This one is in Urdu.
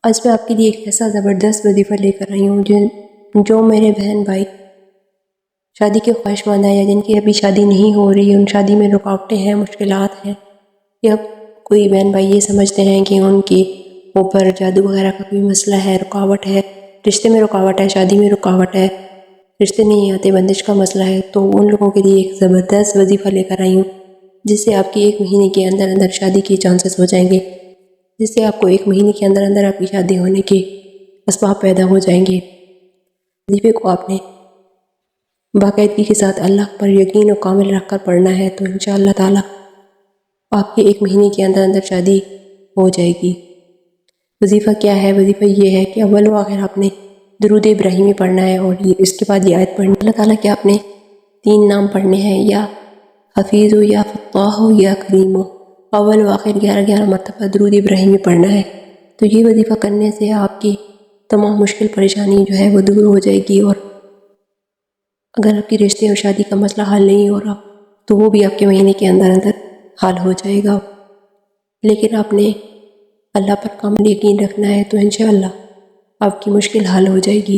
آج میں آپ کے لیے ایک ایسا زبردست وظیفہ لے کر آئی ہوں جو میرے بہن بھائی شادی کے خواہش مند ہیں یا جن کی ابھی شادی نہیں ہو رہی، ان شادی میں رکاوٹیں ہیں، مشکلات ہیں، یا کوئی بہن بھائی یہ سمجھتے ہیں کہ ان کی اوپر جادو وغیرہ کا کوئی مسئلہ ہے، رکاوٹ ہے، رشتے میں رکاوٹ ہے، شادی میں رکاوٹ ہے، رشتے نہیں آتے، بندش کا مسئلہ ہے، تو ان لوگوں کے لیے ایک زبردست وظیفہ لے کر آئی ہوں جس سے آپ کی 1 مہینے کے اندر اندر شادی کے چانسز ہو جائیں گے، جس سے آپ کو 1 مہینے کے اندر اندر آپ کی شادی ہونے کے اسباب پیدا ہو جائیں گے۔ وظیفے کو آپ نے باقاعدگی کے ساتھ اللہ پر یقین و کامل رکھ کر پڑھنا ہے، تو انشاءاللہ تعالی آپ کے 1 مہینے کے اندر اندر شادی ہو جائے گی۔ وظیفہ کیا ہے؟ وظیفہ یہ ہے کہ اول و آخر آپ نے درود ابراہیمی پڑھنا ہے، اور اس کے بعد یہ آیت پڑھنی ہے، اللہ تعالیٰ کے آپ نے 3 نام پڑھنے ہیں، یا حفیظ ہو، یا فتاح ہو، یا کریم ہو۔ اول و آخر 11 مرتبہ درود ابراہیمی پڑھنا ہے۔ تو یہ وظیفہ کرنے سے آپ کی تمام مشکل پریشانی جو ہے وہ دور ہو جائے گی، اور اگر آپ کی رشتے اور شادی کا مسئلہ حل نہیں ہو رہا تو وہ بھی آپ کے مہینے کے اندر اندر حل ہو جائے گا۔ لیکن آپ نے اللہ پر کامل یقین رکھنا ہے، تو انشاءاللہ آپ کی مشکل حل ہو جائے گی۔